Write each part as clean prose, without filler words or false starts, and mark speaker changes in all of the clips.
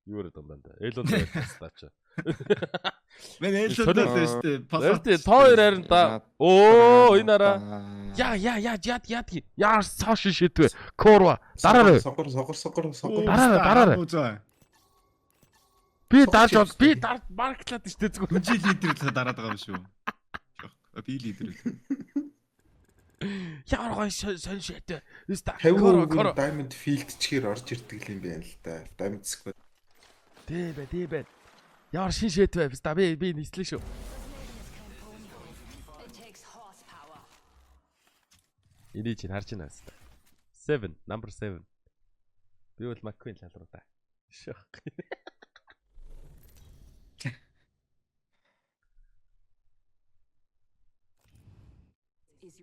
Speaker 1: Юу яриад байгаа юм да. Элон таастаач.
Speaker 2: Мен элон дээр шүү дээ.
Speaker 1: Пасаа. Тоо хоёр харин да. Оо энэ араа. Яа цааш шидвэ. Корва. Дараарай.
Speaker 3: Согор.
Speaker 1: Дараарай. Би дарж маркетлаад штэ зүгээр.
Speaker 2: Жи лидер л дараад байгаа юм шүү. Би лидер.
Speaker 1: Ямар гоё сон шидвэ.
Speaker 3: Корва Diamond Field чихээр орж ирдэг юм байна л да. Diamond Squad.
Speaker 1: Дэ. Ямар шин шидвэ. Би нийслээ шүү. Энийг чинь харж байна хэвээр. 7, number 7. Би бол McQueen л алруу да. Шах.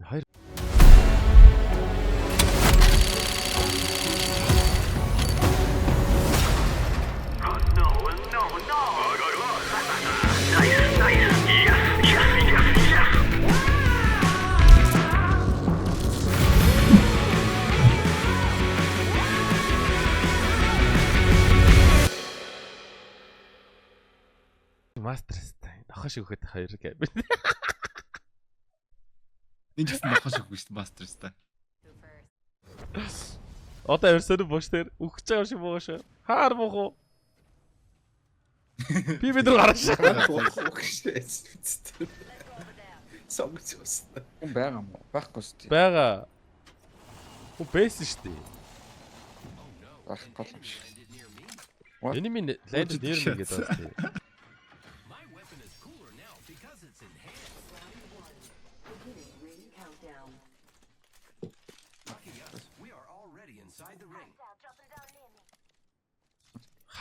Speaker 1: Хайр. Мастерстай. Нохош өгөхөд хоёр гэв.
Speaker 2: Энэ ч гэсэн нохош өгөх шүү дээ мастерстай.
Speaker 1: Одоо ерөөсөө бош дээр өгч байгаа юм шиг боош. Хаар бох уу? Би бид рүү гараш.
Speaker 3: Сонгоц өснө.
Speaker 4: Хүн байгаа мó? Байхгүй шүү дээ.
Speaker 1: Бага. Хүн бэсэн шүү дээ.
Speaker 4: Байхгүй юм шиг.
Speaker 1: Энэ минь лайнд дээр мэн гэдэг байна шүү дээ.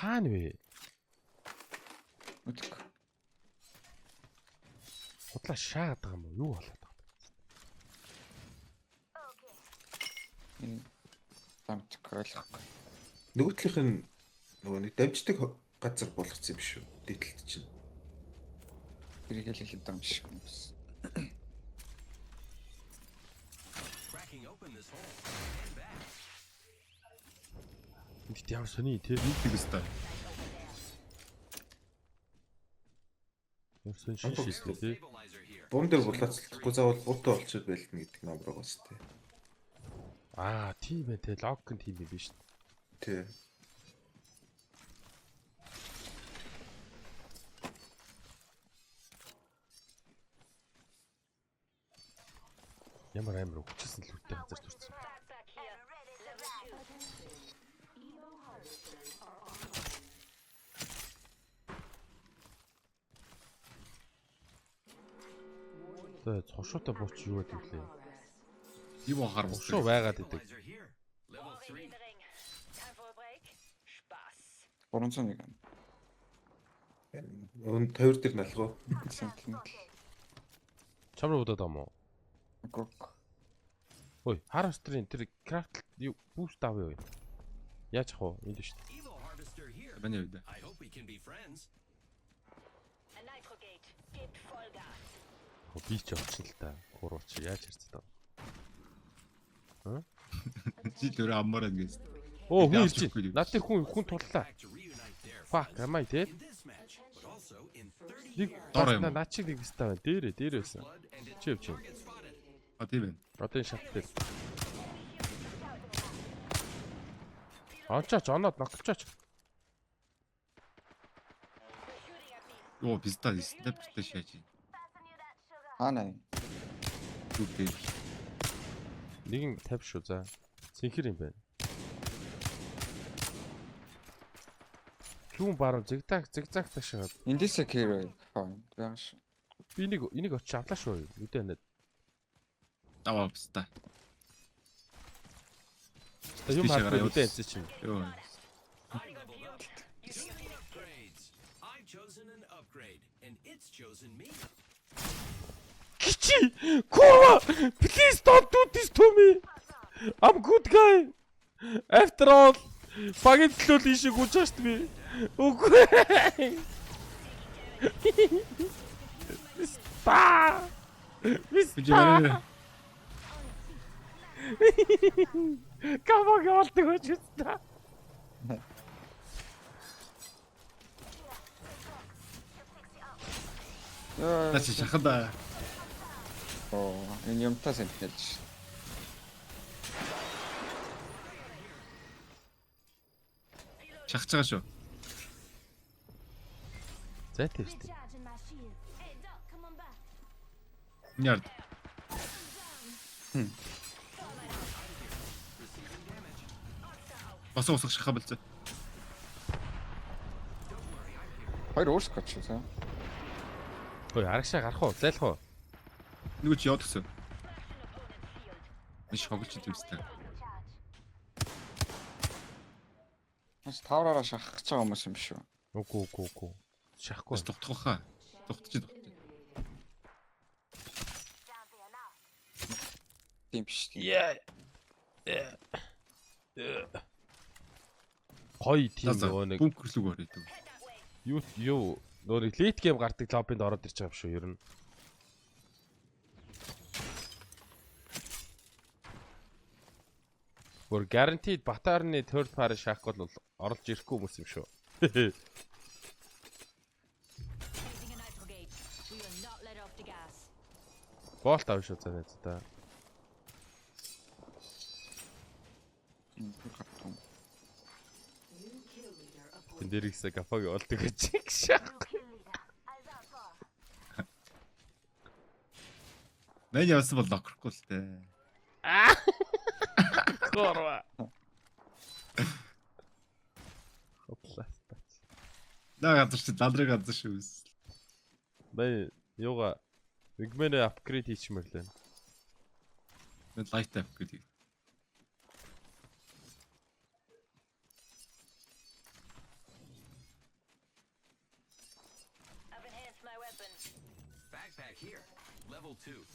Speaker 1: Хаана вэ?
Speaker 4: Үгүй.
Speaker 1: Худлаа шаагаад байгаа юм уу? Юу болоод байгаа
Speaker 4: Энэ тамч кролихгүй.
Speaker 3: Нөгөөдлийнх нь нөгөө нэг дамждаг газар болгоцсон юм шүү. Дэтэлт чинь.
Speaker 4: Тэрийг л хэлээд байгаа юм шиг юм байна.
Speaker 1: Энд ямар сони тий?
Speaker 2: Тэгстэй.
Speaker 1: Ямар сони шишээ тий?
Speaker 3: Бун дээр булаацлахгүй заавал буутай болчиход байлна гэдэг ном байгаа шүү дээ.
Speaker 1: Аа, тийм ээ тий. Логин тийм юм биш.
Speaker 3: Тий.
Speaker 1: Ямар амар өгчсэн л үттэй газар турсан. Тэ цошоотой бууч юу гэдэг лээ.
Speaker 2: Юу ахаар бох
Speaker 1: Цошоо байгаад идэг.
Speaker 4: 301.
Speaker 3: Өн тойр дээр налгоо.
Speaker 4: Сентинел.
Speaker 1: Чамруу удаад ам уу?
Speaker 4: Гок.
Speaker 1: Ой, Harvester-ийн тэр крафт юу бүүст авъя юу? Яаж ах вэ? Энд шүү дээ.
Speaker 2: Баны үед.
Speaker 1: Би ч очсон л та. Гурвч яаж харцдаг.
Speaker 2: Чи тэр аммаар ингэж.
Speaker 1: Оо, хүн ирж байна. Над дээр хүн туллаа. Fuck, am I dead? Нэг наа чи нэг өстэй байна. Дээр байсан. Чи явж байна.
Speaker 2: А тийм ээ.
Speaker 1: Одоо энэ шат дээр. Анчаач оноод ногтлооч.
Speaker 2: Оо, пизда снайпертэй шааж.
Speaker 4: Хаана?
Speaker 2: Үгүй.
Speaker 1: Нэгэн 50 шүү за. Синхэр юм байна. Зүүн баруун зигзаг ташаад.
Speaker 4: Эндээсээ кэр файн. Яаш.
Speaker 1: Би энийг очиж авлаа шүү. Үдээ нэ.
Speaker 2: Аваа пизда.
Speaker 1: Юм хараа үдээ эзэ чинь.
Speaker 2: Йоо.
Speaker 1: Kichi! Kurwa! Please don't do this to me! I'm good guy! After all, багийн төлөө ийшээ гүйж шаашд би. Үгүй. Ста!
Speaker 2: Бижээ.
Speaker 1: Камаг болдог гэж та.
Speaker 2: Наач шахада.
Speaker 4: Оо, энэ юмтаа сэнтэлж.
Speaker 2: Шахаж байгаа шүү.
Speaker 1: Зайтай шүү дээ.
Speaker 5: Recharging my shield. Hey, Doc, come on back.
Speaker 2: Нярд. Бас усах шахаа болцоо.
Speaker 4: Хоёр уурс гоч шүү.
Speaker 1: Ой, арагшаа гарах уу? Зайлах уу?
Speaker 2: Нөгөө чи яваад гисэн. Иш хоглож идэмстэй.
Speaker 4: Бас тавраараа шахах гэж байгаа хүмүүс юм шүү.
Speaker 1: Үгүй. Шахахгүй.
Speaker 2: Бас дугтах баха. Дугтчих.
Speaker 4: Тийм биш.
Speaker 1: Яа. Хой тийм нөгөө нэг
Speaker 2: бункерлүг орё.
Speaker 1: юу нөгөө лейт гейм гардаг лоббинд ороод ирж байгаа юм шүү ер нь. Бүр guaranteed Батарны third party шахах бол оролж ирэхгүй хүмүүс юм шүү.
Speaker 5: Using a nitro gauge. We will not let off the gas.
Speaker 1: Болт авах шүү цаа та. Тэн дээр ихсэ кафаг олдог гэж шах.
Speaker 2: Мэн явсан бол локрохгүй л дээ.
Speaker 1: Хорва. Хотласта.
Speaker 2: Наа газар чи дадрыг газар шүү.
Speaker 1: Бай юуга Wingman апгрейд хийчмэрлээ.
Speaker 2: Мэн лайт ап гэдэг.
Speaker 5: I've enhanced my weapon.
Speaker 6: Backpack here. Level 2.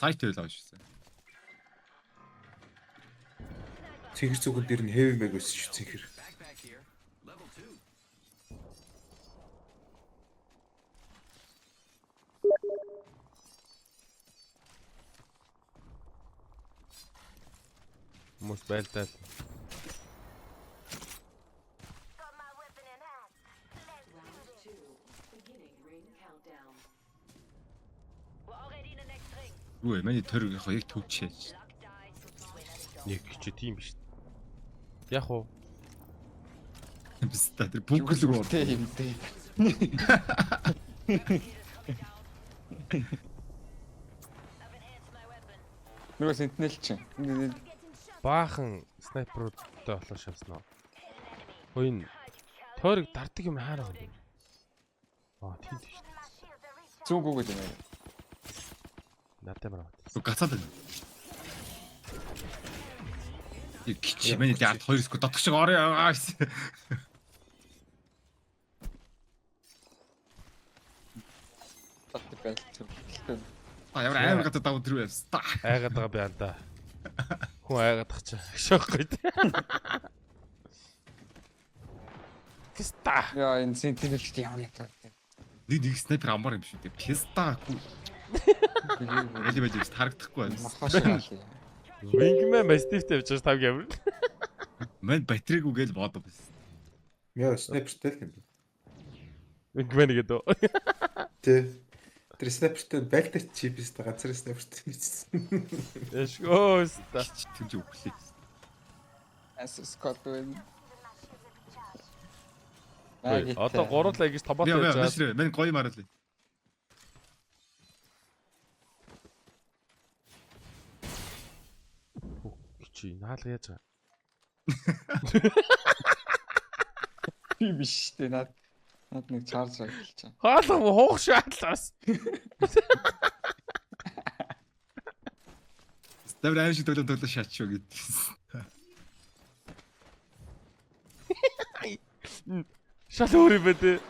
Speaker 2: Тайт байл аашсан.
Speaker 3: Цэгэр зүгэн дээр нь heavy mag байсан шүү цэгэр.
Speaker 6: Backpack here. Level 2.
Speaker 1: Хүмүүс байлтал.
Speaker 5: Got my weapon in hand. Let's do this.
Speaker 7: Beginning ring countdown.
Speaker 5: We're already in the next ring.
Speaker 2: Үгүй миний төр яг төвчээж.
Speaker 5: Luck dice. Winner we go.
Speaker 1: Нэг чи тийм биш. Яг уу.
Speaker 2: Бис та тэр бункерлүг орё.
Speaker 4: Тэ юм дээ.
Speaker 5: I've enhanced my weapon.
Speaker 4: Нөгөө сентинел чинь.
Speaker 5: Getting shot.
Speaker 1: Баахан снайперуудтай болоо шавснаа. Хөөе. Тойрог дарддаг юм хаана вэ? Тийм тийм.
Speaker 5: My shields are recharged.
Speaker 4: Зүүн гүгэл юм.
Speaker 1: Надад мараа.
Speaker 2: Гацаад байна. Яг чи миний яард 2 скот дотох шиг орё аа гэсэн.
Speaker 4: Татдаг байлт.
Speaker 2: А ямар амар гадаа давуу тэр байвс.
Speaker 1: Айгаад байгаа би андаа. Хүн айгаад тах чи. Шокгүй. Кста.
Speaker 4: Яа энэ сентинелт ямар ятаа.
Speaker 2: Нэг снайпер амар юм шүү дээ. Писта. Яли байж харагдахгүй байна.
Speaker 4: Махаш.
Speaker 1: Wingman Mastiff-тэй явж байгаа 5 гэмэр.
Speaker 2: Мэн батарейг үгээл бодоо байсан.
Speaker 3: Яа снайпертэй л юм.
Speaker 1: Wingman гэдэг.
Speaker 3: Тэ. Тэр снайпертэй байлтар чипстэй газар снайпертэй мэдсэн.
Speaker 1: Эшгөөста.
Speaker 2: Түнж өглөө.
Speaker 4: Ас скот вэ.
Speaker 1: Одоо гурлаа ингэж томоотой
Speaker 2: Яа
Speaker 1: явж байгаа.
Speaker 2: яа мэн гоё мараал.
Speaker 1: Чи наалга яаж байгаа.
Speaker 4: Би биш дээ над нэг чарж ажиллаж байгаа.
Speaker 1: Хаалга хуух шаатлаас.
Speaker 2: Ставр аим шиг төлөө шаачуу гэдэг.
Speaker 1: Шал өөр юм бэ.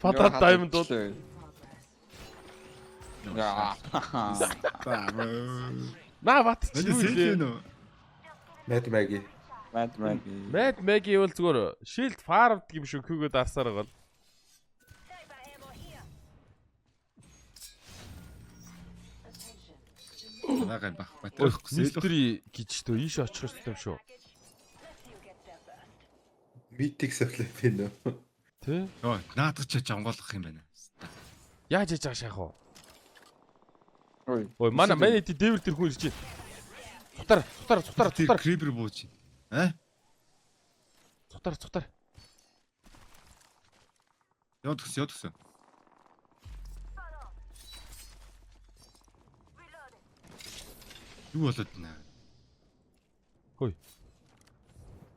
Speaker 1: Фатат даймонд бол
Speaker 4: Яа.
Speaker 1: наа бат чи юу
Speaker 2: Сэхин
Speaker 1: вэ?
Speaker 2: үү?
Speaker 3: Mad Mag.
Speaker 4: Mad Mag.
Speaker 1: Mad Mag бол зүгээр shield farmд юм шиг хөгөө дарсаар байгаа.
Speaker 5: Sniper ammo here.
Speaker 2: Нага бах батарейх хүсэл.
Speaker 1: Mystery гэж төө ийш очих юм шүү.
Speaker 5: Package. Let's see who gets there first.
Speaker 3: Mythic supply bin үү?
Speaker 1: Тэ?
Speaker 2: Йоо, наадах ч жамгаалах юм байна.
Speaker 1: Яаж яж байгаа шахах вэ?
Speaker 4: Ой.
Speaker 1: Ой, манай дэвэр тэр хүн ирж байна. Цутар.
Speaker 2: Крипер бууж байна.
Speaker 1: Цутар.
Speaker 2: Яваад гисэн. Юу болоод байна?
Speaker 1: Хөөе.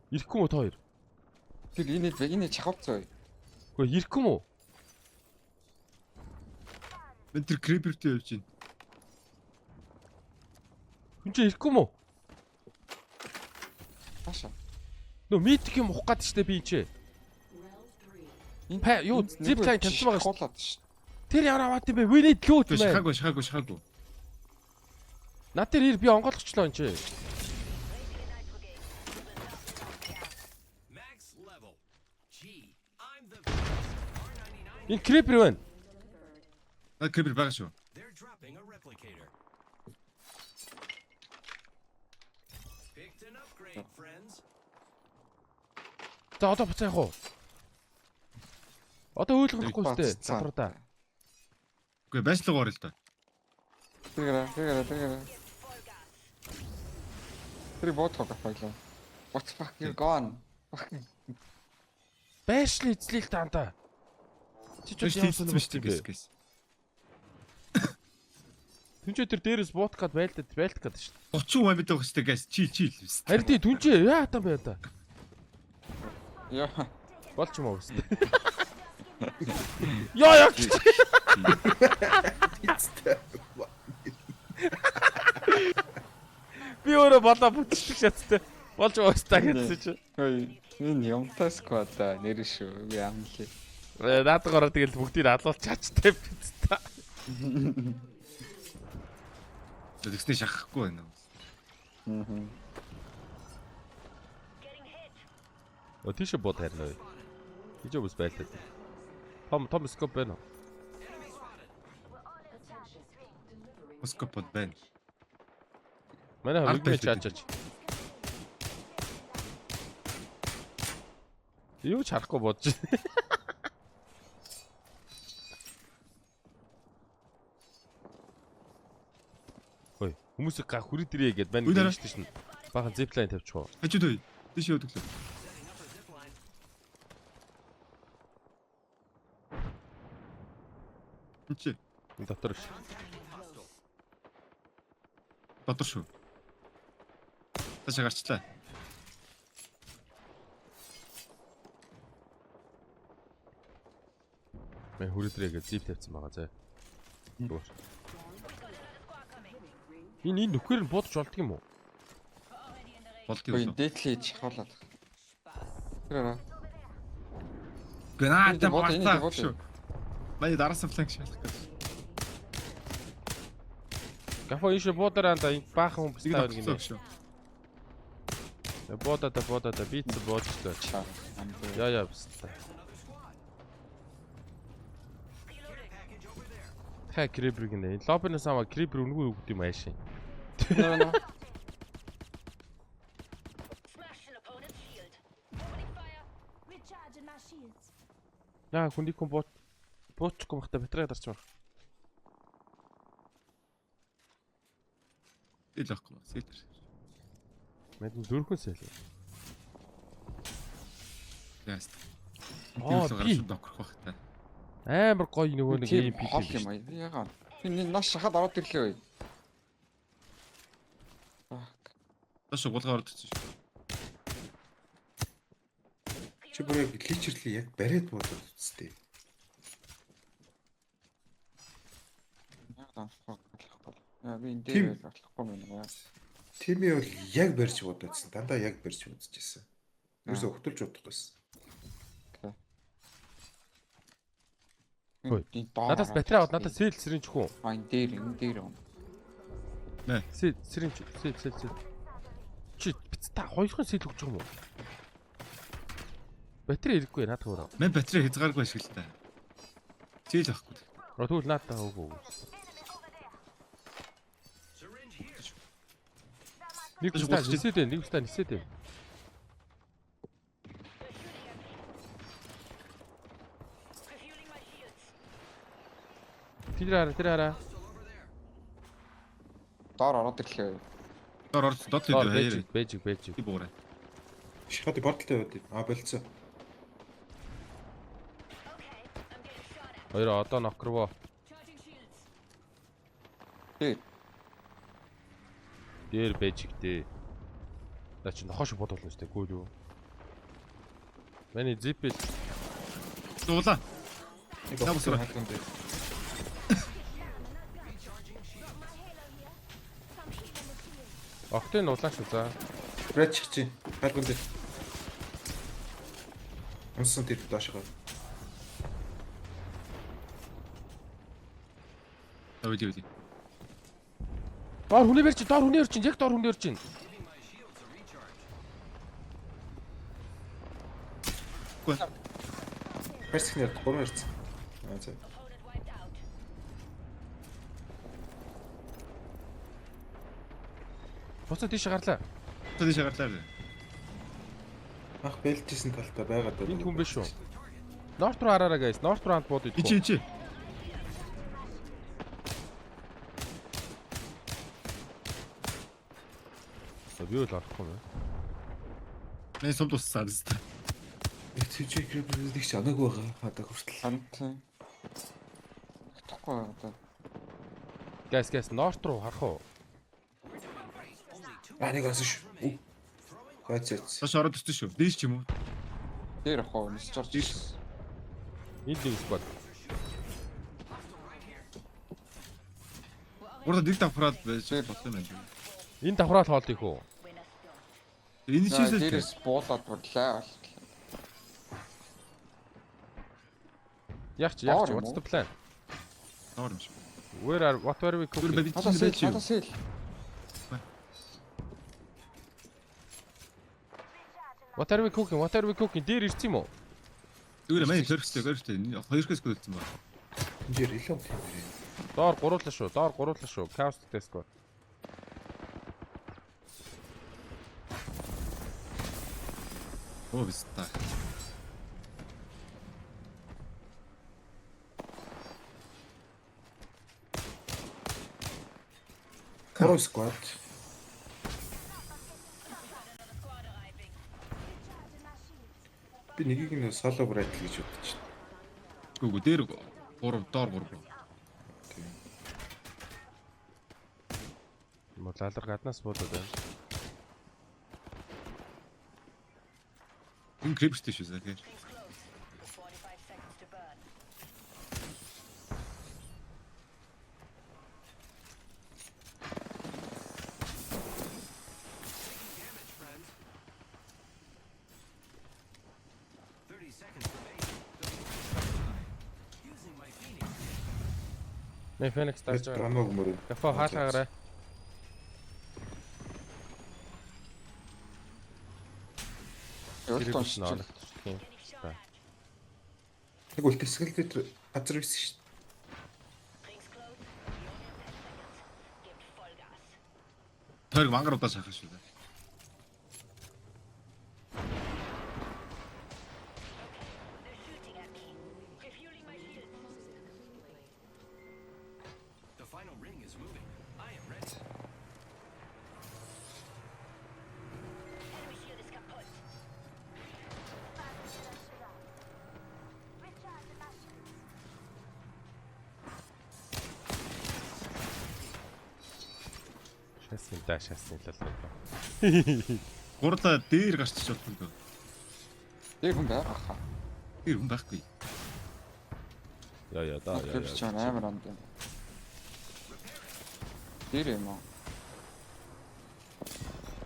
Speaker 1: Ирэхгүй мө та хоёр?
Speaker 4: Тэр энэ чахавцаа.
Speaker 1: Хөөе, ирэхгүй мө?
Speaker 2: Ben тэр крипертэй явж байна.
Speaker 1: Хүн чинь ирэхгүй мө?
Speaker 4: Хаашаа.
Speaker 1: Нөө митик юм ухах гээд штэ би энэ. Юу зиплайн тавьсан байгаа шүү.
Speaker 4: Хуулаад ш.
Speaker 1: Тэр ямар аваад юм бэ? We need loot man.
Speaker 2: Шахаагүй.
Speaker 1: Над дээр ир би онгойлгочлоо энэ чи.
Speaker 6: Max level. Gee, I'm the best. R99.
Speaker 1: Энэ крипер байна.
Speaker 2: Крипер байгаа шүү.
Speaker 6: They're dropping a replicator. Picked an upgrade, friends.
Speaker 1: За одоо буцаах уу? Одоо ойлгохгүй сте. Запруудаа.
Speaker 2: Үгүй байшлага орё л доо.
Speaker 4: Тэр. Тэр бот тоглоё. What the fuck you gone?
Speaker 1: Байшли эзлээл таанда. Чи ч яасан юм бэ?
Speaker 2: Гэс.
Speaker 1: Түнчээ тэр дээрээс буут гад байлт гад шүү.
Speaker 2: 30 мобит байгаа шүү гэс. Чил.
Speaker 1: Харин тий түнчээ яа хатан бай та.
Speaker 4: Яа.
Speaker 1: Болж юм уу өстэй. Яа. Би өөрөө болоо бүтчих шаттай. Болж байгаа өстэй гэсэн чи.
Speaker 4: Ой, энэ юмтас квада нэр шүү. Би амлаа.
Speaker 1: Наадгараа тэгэл бүгдийг алуулж чачтай битта.
Speaker 2: Тэгснэ шахахгүй байна.
Speaker 1: Тийшээ бод харна. Хижээ бүс байлаа. Том скоп байна.
Speaker 2: Скопод байна.
Speaker 1: Манай хөлгөө чаачаач. Юу ч харахгүй бодож. Хөөе, хүмүүс га хүрээ дэрээ гэдээ байна гэж шүү дээ. Бахан зиплайн тавьчих уу.
Speaker 2: Хажууд ой. Тийш явдаг л. Үчи.
Speaker 1: Дотор ш.
Speaker 2: Дотор шүү. Ташаа гарчлаа. Мэн хүрээ дэрээ гэж зип тавьсан байгаа заа. Энэ нөхөр нь будж болдго юм уу? Болдго
Speaker 4: Ой,
Speaker 2: юу?
Speaker 4: дээдлээ чахуулаад. Тэр.
Speaker 2: Гэнаа та
Speaker 4: бот, энэ
Speaker 2: бартаа
Speaker 4: бот.
Speaker 2: шүү. Манай дараасан фланк шалах гэж.
Speaker 1: Гафо ийш бодоранда ин баахан хүн бистаа байна гинэ.
Speaker 2: шүү.
Speaker 1: Бодо бийц бодлоо.
Speaker 4: Чаа.
Speaker 1: Яа бистаа. Ха крипер гинэ. Лобинаас аваа крипер үнгүй юу гэдэг юм аашин.
Speaker 4: Наа.
Speaker 5: Smash an opponent's shield. Opening fire. Recharging my shields.
Speaker 1: Яа хүн буучихгүй махта батарей дарч баг.
Speaker 2: Ил ахгүй. Сэлтэр.
Speaker 1: Мэдэн дөрхөн сэл.
Speaker 2: Яаст.
Speaker 1: Аа, би.
Speaker 2: Докрох бах та.
Speaker 1: Амар гоё нөгөө нэг юм
Speaker 4: хол
Speaker 1: пил.
Speaker 4: юм аа. Яагаад? Энэ наш шахаад ороод ирлээ бай.
Speaker 2: Таш гулгаар ордсон шүү.
Speaker 3: Чи бүр яг личерли яг бариад бодод үстэй.
Speaker 4: Яа би энэ дээр болохгүй юм яа.
Speaker 3: Тими бол яг барьж бододсон. Дандаа яг барьж бодчихсон. Юусоо хөтөлж бодохгүйсэн.
Speaker 1: Надаас батарей аваад надаас сэл сэринж хүү.
Speaker 4: Аа энэ дээр юм.
Speaker 1: Сэл сэринж сэл. Чи та хоёрхан сэл өгч байгаа юм уу? Батарей ирэхгүй наадах уу?
Speaker 2: Мен батарей хязгааргүй ашигла та. Зээл ахгүй.
Speaker 1: Тэгвэл наадаа өгөө.
Speaker 6: Syringe here.
Speaker 1: Нэг устаа нисээд байна.
Speaker 5: Refueling my shields.
Speaker 1: Тэр хараа.
Speaker 4: Доор ороод ирлээ.
Speaker 2: Дор орд дот
Speaker 1: Доор
Speaker 2: үү.
Speaker 1: бэжиг.
Speaker 2: Би буурай.
Speaker 3: Шихати бордолтой байд. Болцсон.
Speaker 1: Хоёр одоо нокрво.
Speaker 5: Charging shields.
Speaker 1: Дээр бэжигтэй. За чи нохоо шиг бодвол нэстэй гүү юу? Мэний зипэл
Speaker 2: Дуулаа.
Speaker 3: Нэг
Speaker 2: Намс
Speaker 3: офсер
Speaker 2: ба.
Speaker 3: хаалганд.
Speaker 1: огтын нулаа шүү за.
Speaker 3: Брэд чих чи. Хаалганд. Онсон тэр доошоо.
Speaker 2: Өвдөө.
Speaker 1: Доор хүний барьж, яг доор хүний барьж.
Speaker 3: Персикнэр 3 ирсэн. За.
Speaker 5: Opponent wiped out.
Speaker 1: Буцаа тийш гарлаа.
Speaker 2: Тэд шагарлаа.
Speaker 3: Ах бэлжсэн талтай байгаад байна.
Speaker 1: Энд хүн биш үү? Норт руу хараараа guys. Норт руу хамт бод идэх.
Speaker 2: Ичи.
Speaker 1: Би л орохгүй юм.
Speaker 2: Мен сум туссаа биз.
Speaker 3: Их цэжиг гэрбэлдэх чанаг байгаа. Хадаа хүртэл.
Speaker 4: Хант. Тахгүй одоо.
Speaker 1: Guys, норт руу харах уу?
Speaker 3: Нэг онсон шүү. Гайцаац.
Speaker 2: Тош ороод ирсэн шүү. Дээш ч юм уу?
Speaker 4: Дээр ахгүй нис чорч.
Speaker 1: Энд нэг спот.
Speaker 2: Урд нэг давхраад байж болсон юм байна.
Speaker 1: Энэ давхраад хоолт их үү?
Speaker 2: Энэ чийсэл
Speaker 4: Дээрээс буулаад бодлаа.
Speaker 1: Ягч,
Speaker 4: Доор юм
Speaker 1: what's
Speaker 4: уу?
Speaker 1: the plan?
Speaker 2: доор юм шиг.
Speaker 1: What were we
Speaker 2: Түр
Speaker 1: cooking?
Speaker 2: бавич
Speaker 4: Хадасэл.
Speaker 1: What are we cooking? Дээр ирсэн юм уу?
Speaker 2: Түр мэй төрхстэй. Хоёрхоос гөлцсөн ба.
Speaker 3: Энд релог тийм.
Speaker 1: Доор гуруулаа шүү. Chaos test squad.
Speaker 2: Оо биста.
Speaker 3: Каро squad. Би нэгийг нь соло брайт гэж бодож байна.
Speaker 2: Үгүй дээр 3 доор 3.
Speaker 1: Лалар гаднаас буудаад байна.
Speaker 2: Энэ криптэй шүү заа.
Speaker 5: Rings close. 45 seconds to burn.
Speaker 6: Damage, friends. 30 seconds remaining. Using my Phoenix.
Speaker 1: Мэ Phoenix
Speaker 3: Бид
Speaker 1: тарж байгаа.
Speaker 3: драмаг мөрөө.
Speaker 1: Яфа хаалгаарай.
Speaker 4: Өөртөө
Speaker 1: Ирэх наа. Тийм.
Speaker 3: Нэг үлтэсгэл дээр газар байсан шүү.
Speaker 5: Rings close. You only have 10 seconds. Give it full gas.
Speaker 2: Тойрог мангаруудаа шахах шүү заа.
Speaker 5: They're shooting at me. Refueling my shields.
Speaker 6: The final ring is moving. I am ready.
Speaker 5: Enemy shield is kaput.
Speaker 1: Шасны лалаа.
Speaker 2: Гурлаа дээр гарч ч болдог.
Speaker 4: дээр хүн байгаа хаа.
Speaker 2: Тэр хүн байхгүй.
Speaker 1: Яа да.
Speaker 4: Тэр ч амар анд юм. Дээр юм уу?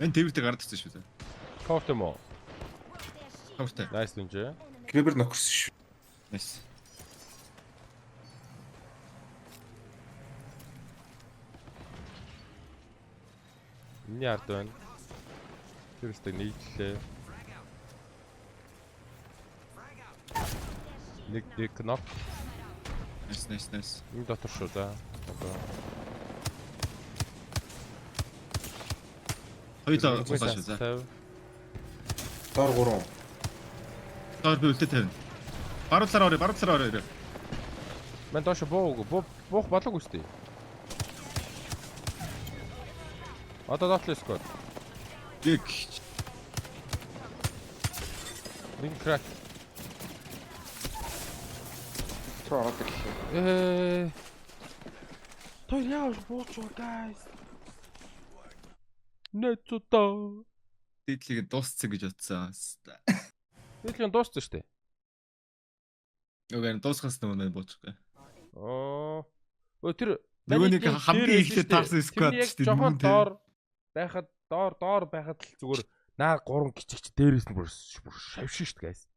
Speaker 2: Энэ тэрвэртэй гардчихсан шүү заа.
Speaker 1: Кофт юм уу?
Speaker 2: Хавтай.
Speaker 1: Nice дүнжээ.
Speaker 3: Грэбер нокерсэн шүү.
Speaker 2: Nice.
Speaker 1: Миний ард байна. Тэр өстэй нийтлээ. Нэг knock.
Speaker 2: Nice.
Speaker 1: Энэ дотор шүү за. Одоо.
Speaker 2: Хоёулаа цуглаа шүү заа.
Speaker 3: Доор 3.
Speaker 2: Доор би үлдээ тавина. Баруун талаар орё.
Speaker 1: Мэн доош бууг буух болоогүй сте. Одоо доотлес код.
Speaker 2: Гэг.
Speaker 1: Ring crack.
Speaker 4: Чороо гэлээ.
Speaker 1: Той яаш бууч guys. Нэцото.
Speaker 2: Дээдлийг дуусцсан гэж утсан.
Speaker 1: Нийтлэн дууссан штэ.
Speaker 2: Уг нь дуусгаас өмнө буучихгүй.
Speaker 1: Оо. Өө тэр
Speaker 2: Нөгөө нэг хамгийн эхлээд таарсан squad штэ.
Speaker 1: Жохон доор байхад доор байхад л зүгээр наа 3 гिचгч дээрээс нь бүр шавшин штэ guys.